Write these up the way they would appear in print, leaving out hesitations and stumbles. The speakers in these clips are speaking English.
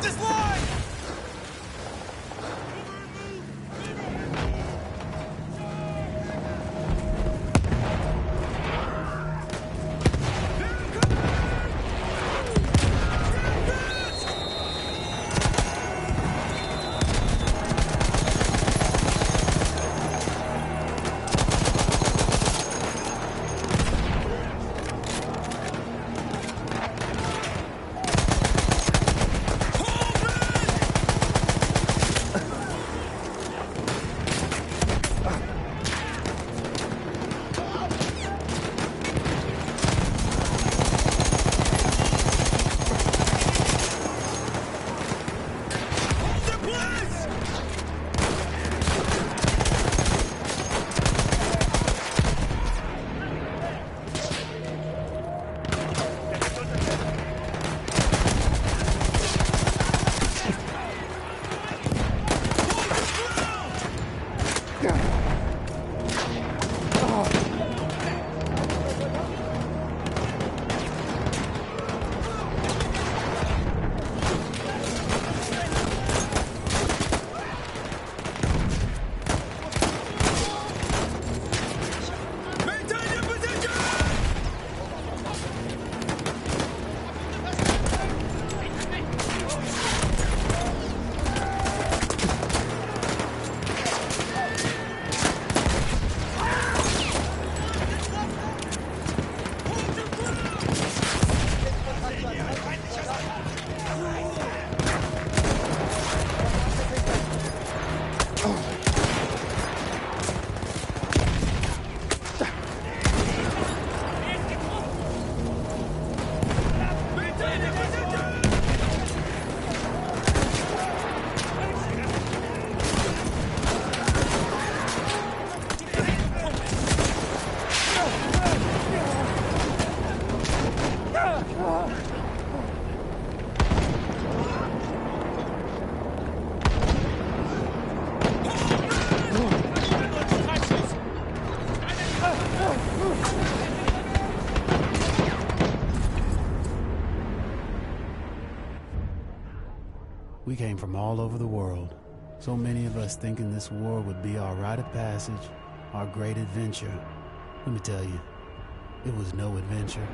this line! We came from all over the world. So many of us thinking this war would be our rite of passage, our great adventure. Let me tell you, it was no adventure.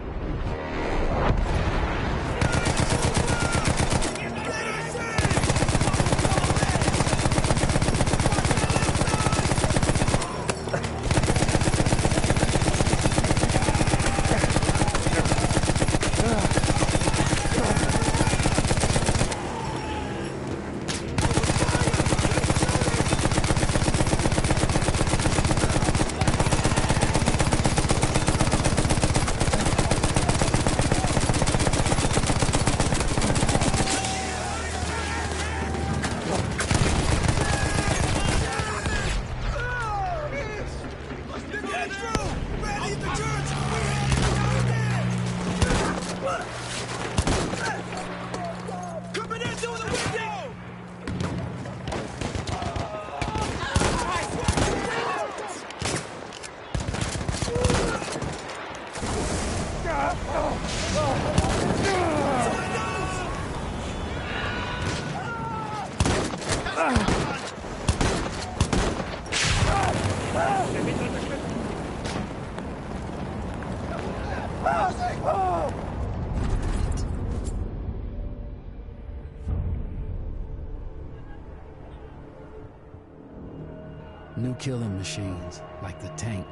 New killing machines, like the tank,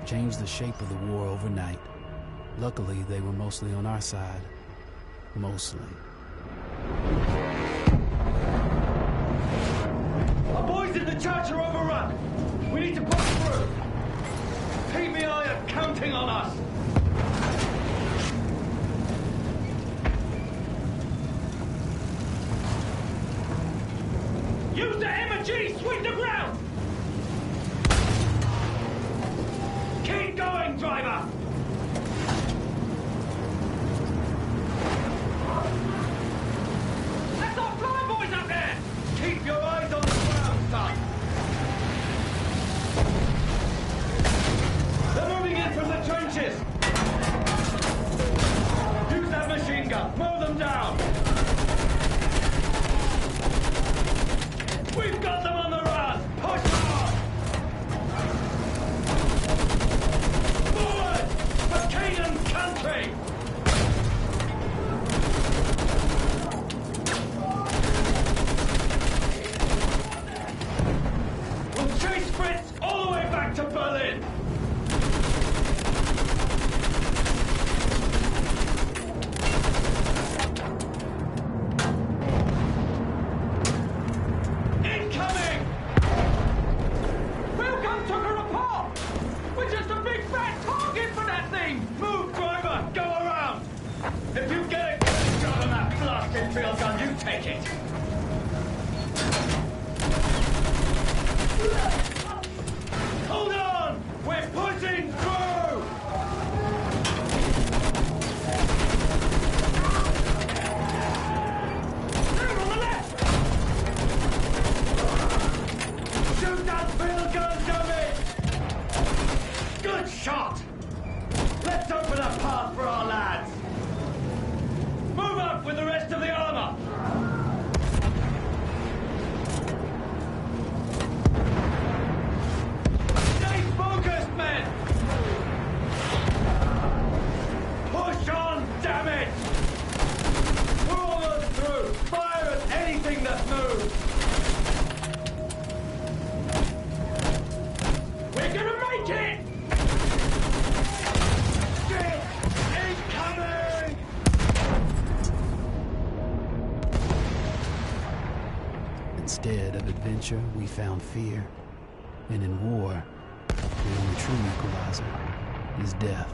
changed the shape of the war overnight. Luckily, they were mostly on our side. Mostly. Our boys in the church are overrun. We need to push through. PBI are counting on us. Use the MG! Sweep the ground! Keep going, driver! That's our flying boys up there! Keep your eyes on the ground, son! They're moving in from the trenches! Use that machine gun! Mow them down! move! We're gonna make it! Shit! Incoming! Instead of adventure, we found fear. And in war, the only true equalizer is death.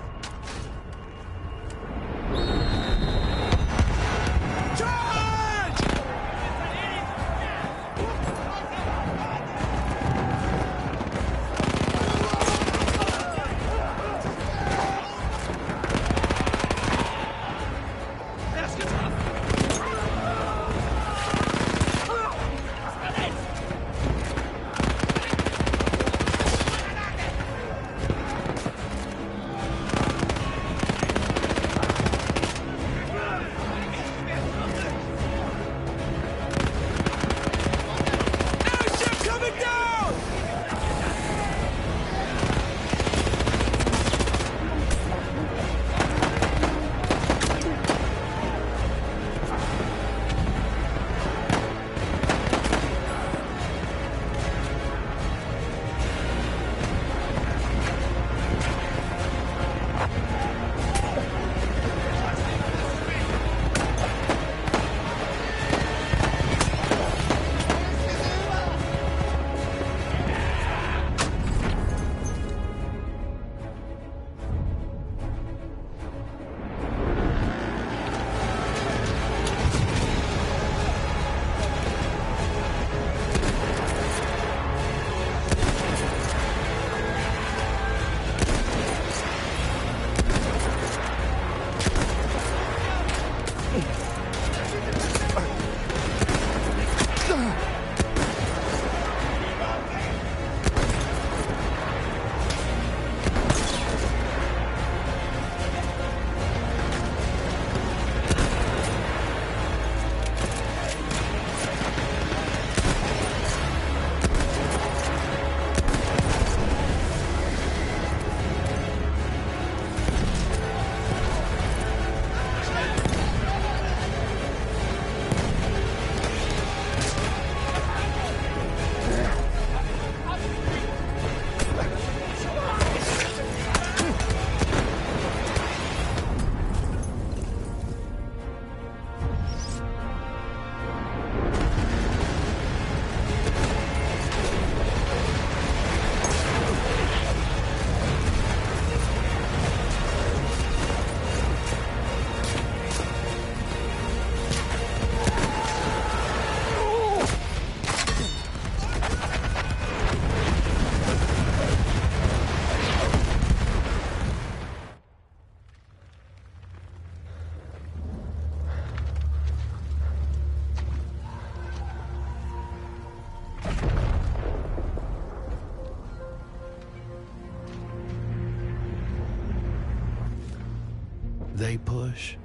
They push.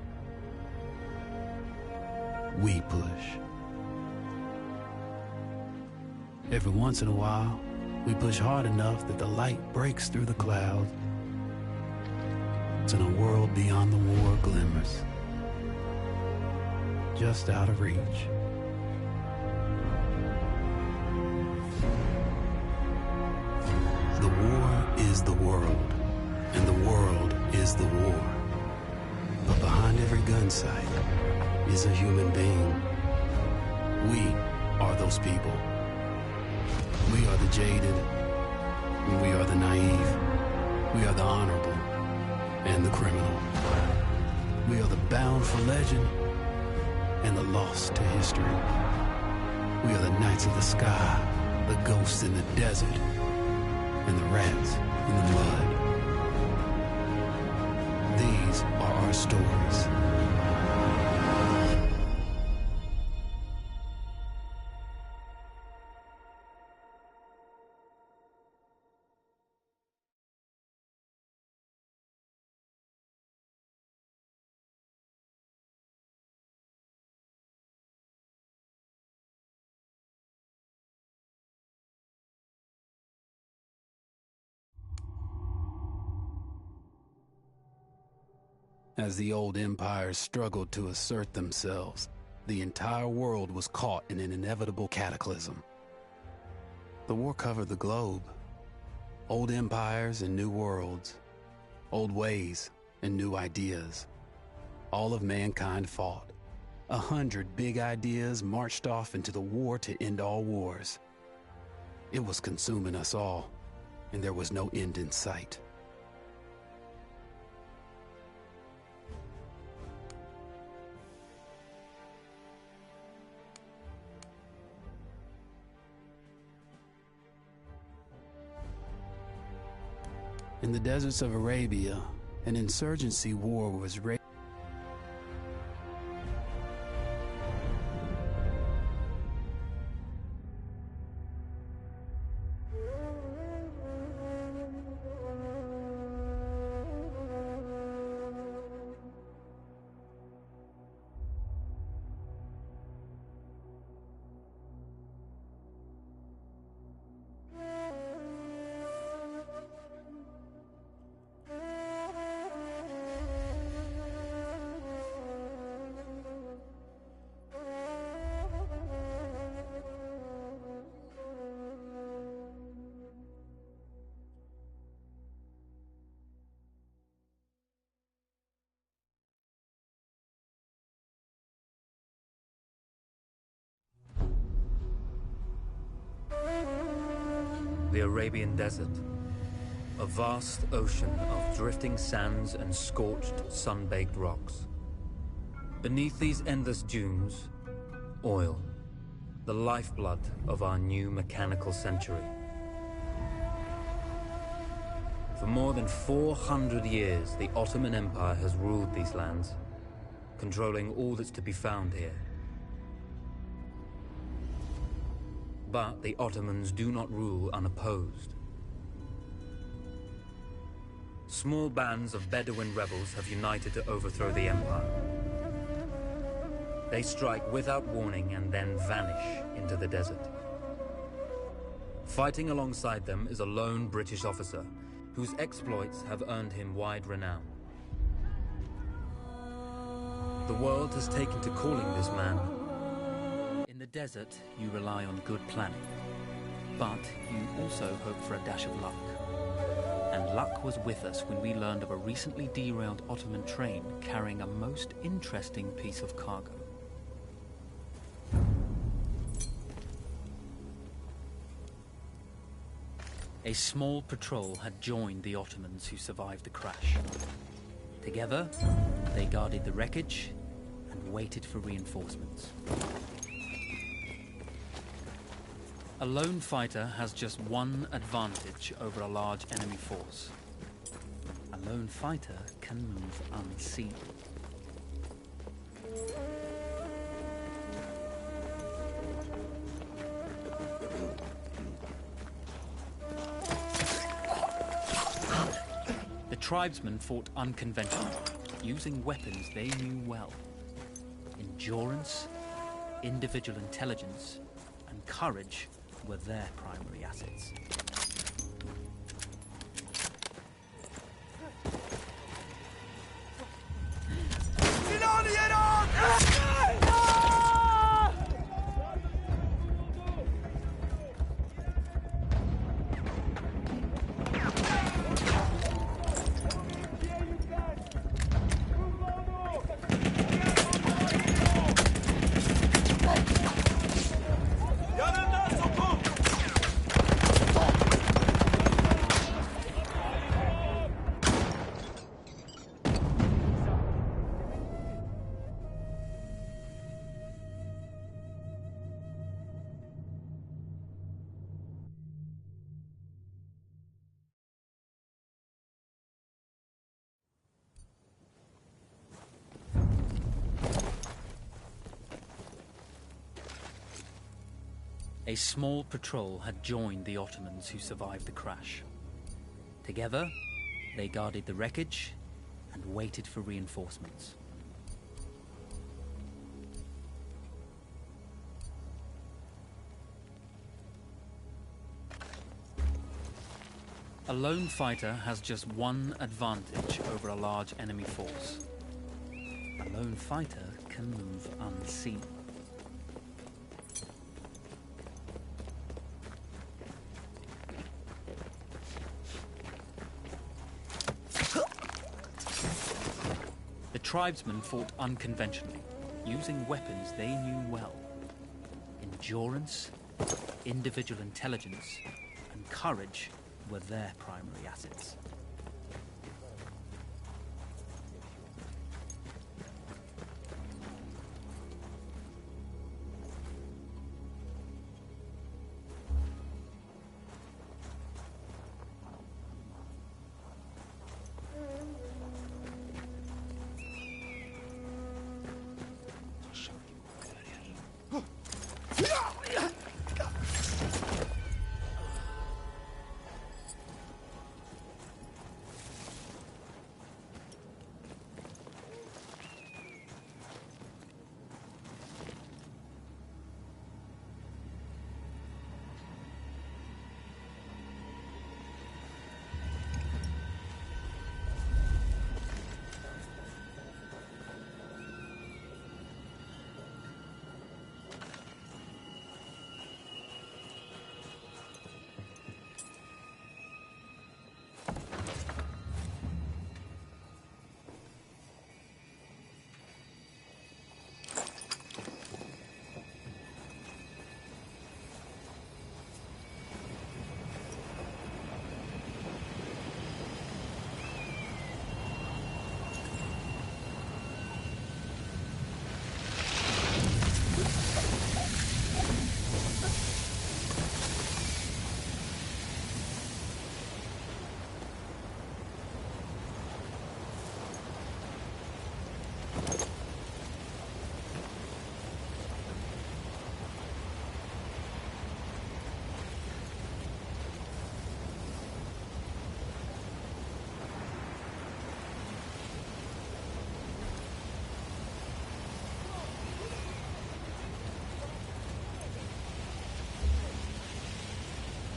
We push. Every once in a while, we push hard enough that the light breaks through the clouds. And a world beyond the war glimmers, just out of reach. The war is the world, and the world is the war. But behind every gun sight is a human being. We are those people. We are the jaded, and we are the naive. We are the honorable and the criminal. We are the bound for legend and the lost to history. We are the knights of the sky, the ghosts in the desert, and the rats in the mud. These are our stories. As the old empires struggled to assert themselves, The entire world was caught in an inevitable cataclysm. The war covered the globe. Old empires and new worlds. Old ways and new ideas. All of mankind fought. 100 big ideas marched off into the war to end all wars. It was consuming us all, and there was no end in sight. In the deserts of Arabia, an insurgency war was raging. The Arabian Desert, a vast ocean of drifting sands and scorched, sun-baked rocks. Beneath these endless dunes, oil, the lifeblood of our new mechanical century. For more than 400 years, the Ottoman Empire has ruled these lands, controlling all that's to be found here. But the Ottomans do not rule unopposed. Small bands of Bedouin rebels have united to overthrow the empire. They strike without warning and then vanish into the desert. Fighting alongside them is a lone British officer whose exploits have earned him wide renown. The world has taken to calling this man. In the desert, you rely on good planning, but you also hope for a dash of luck. And luck was with us when we learned of a recently derailed Ottoman train carrying a most interesting piece of cargo. A small patrol had joined the Ottomans who survived the crash. Together, they guarded the wreckage and waited for reinforcements. A lone fighter has just one advantage over a large enemy force. A lone fighter can move unseen. The tribesmen fought unconventionally, using weapons they knew well. Endurance, individual intelligence, and courage were their primary assets. A small patrol had joined the Ottomans who survived the crash. Together, they guarded the wreckage and waited for reinforcements. A lone fighter has just one advantage over a large enemy force. A a lone fighter can move unseen. The tribesmen fought unconventionally, using weapons they knew well. Endurance, individual intelligence, and courage were their primary assets.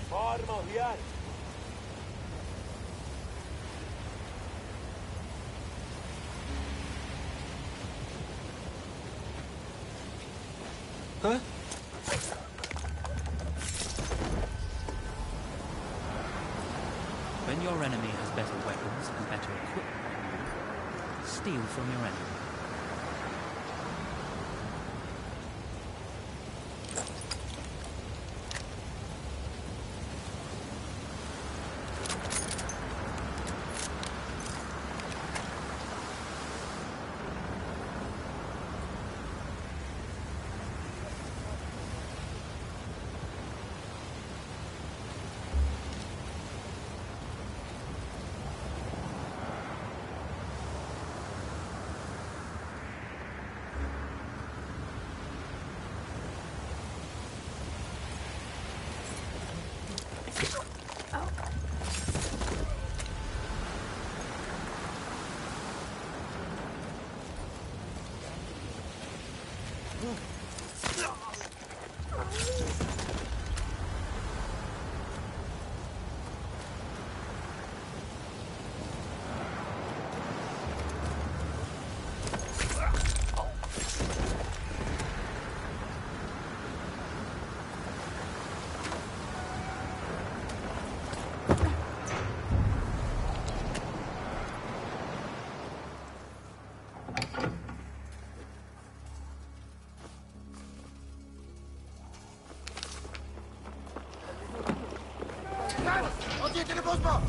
Arma, here. Huh? When your enemy has better weapons and better equipment than you, steal from your enemy.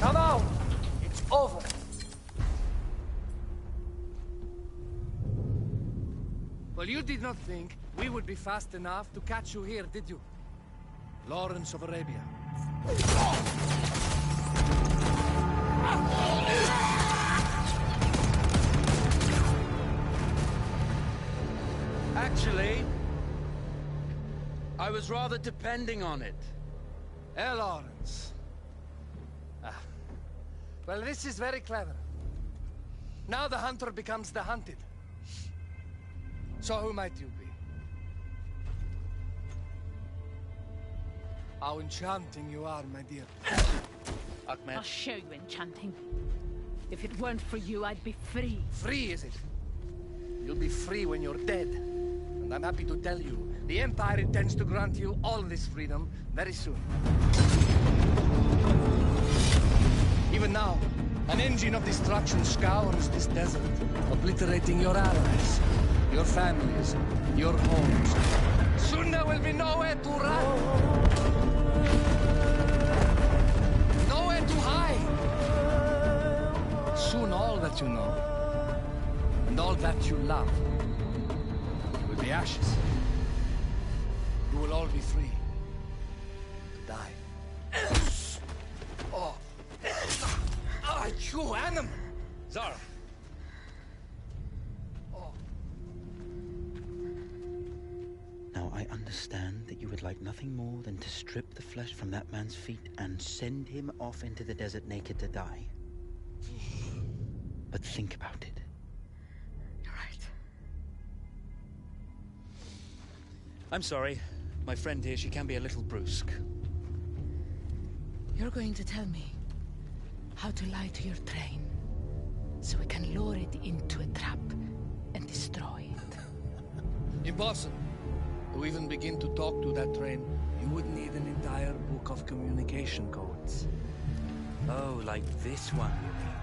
Come out! It's over. Well, you did not think we would be fast enough to catch you here, did you? Lawrence of Arabia. Actually, I was rather depending on it. Lawrence. Well, this is very clever. Now the hunter becomes the hunted. So who might you be? How enchanting you are, my dear. Ahmed. I'll show you enchanting. If it weren't for you, I'd be free. Free, is it? You'll be free when you're dead. And I'm happy to tell you, the Empire intends to grant you all this freedom very soon. Even now, an engine of destruction scours this desert, obliterating your allies, your families, your homes. Soon there will be nowhere to run. Nowhere to hide. Soon all that you know, and all that you love, will be ashes. You will all be free to die. Oh, you animal! Zara! Oh. Now, I understand that you would like nothing more than to strip the flesh from that man's feet and send him off into the desert naked to die. But think about it. You're right. I'm sorry. My friend here, she can be a little brusque. You're going to tell me how to lie to your train, so we can lure it into a trap and destroy it. Impossible. To even begin to talk to that train, you would need an entire book of communication codes. Oh, like this one, you mean?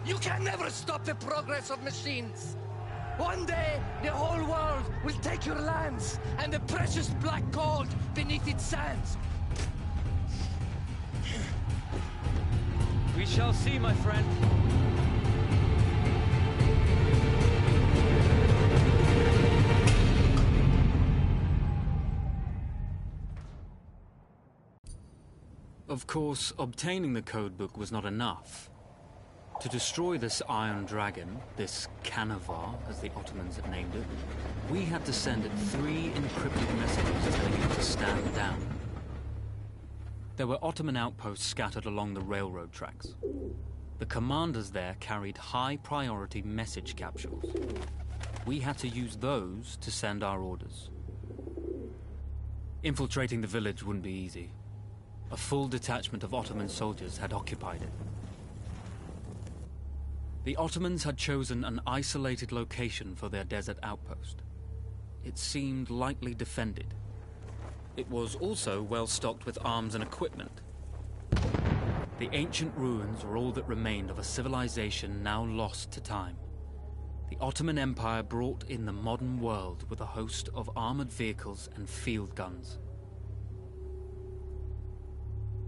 You can never stop the progress of machines! One day, the whole world will take your lands, and the precious black gold beneath its sands. We shall see, my friend. Of course, obtaining the codebook was not enough. To destroy this Iron Dragon, this Canavar, as the Ottomans had named it, we had to send it 3 encrypted messages telling it to stand down. There were Ottoman outposts scattered along the railroad tracks. The commanders there carried high-priority message capsules. We had to use those to send our orders. Infiltrating the village wouldn't be easy. A full detachment of Ottoman soldiers had occupied it. The Ottomans had chosen an isolated location for their desert outpost. It seemed lightly defended. It was also well stocked with arms and equipment. The ancient ruins were all that remained of a civilization now lost to time. The Ottoman Empire brought in the modern world with a host of armored vehicles and field guns.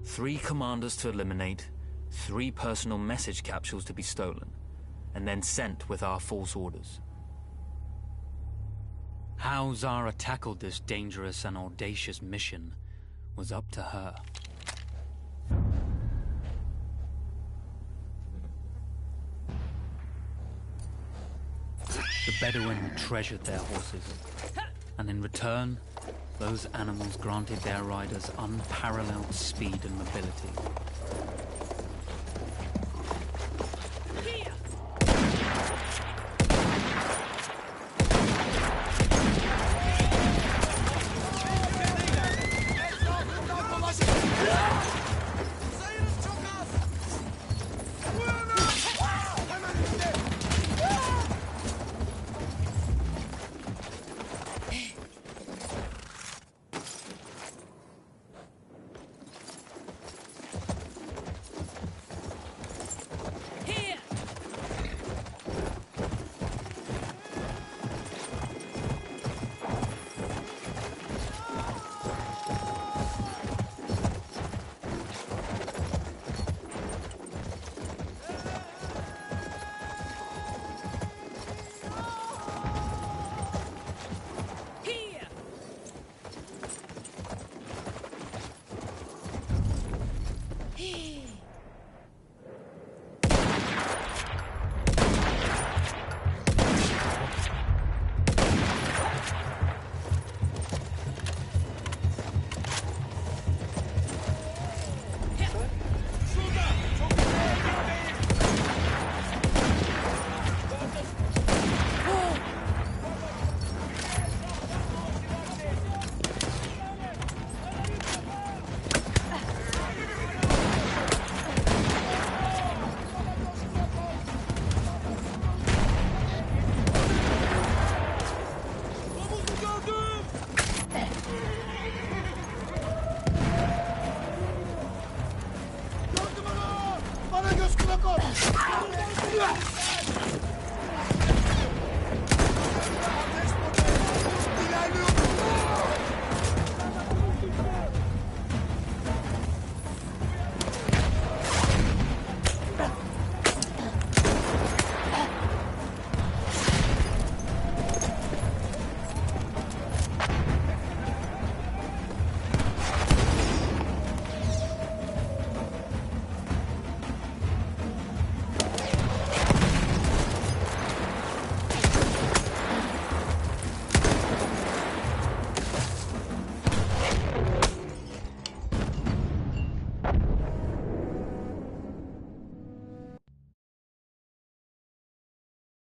3 commanders to eliminate, 3 personal message capsules to be stolen, and then sent with our false orders. How Zara tackled this dangerous and audacious mission was up to her. The Bedouin treasured their horses, and in return, those animals granted their riders unparalleled speed and mobility.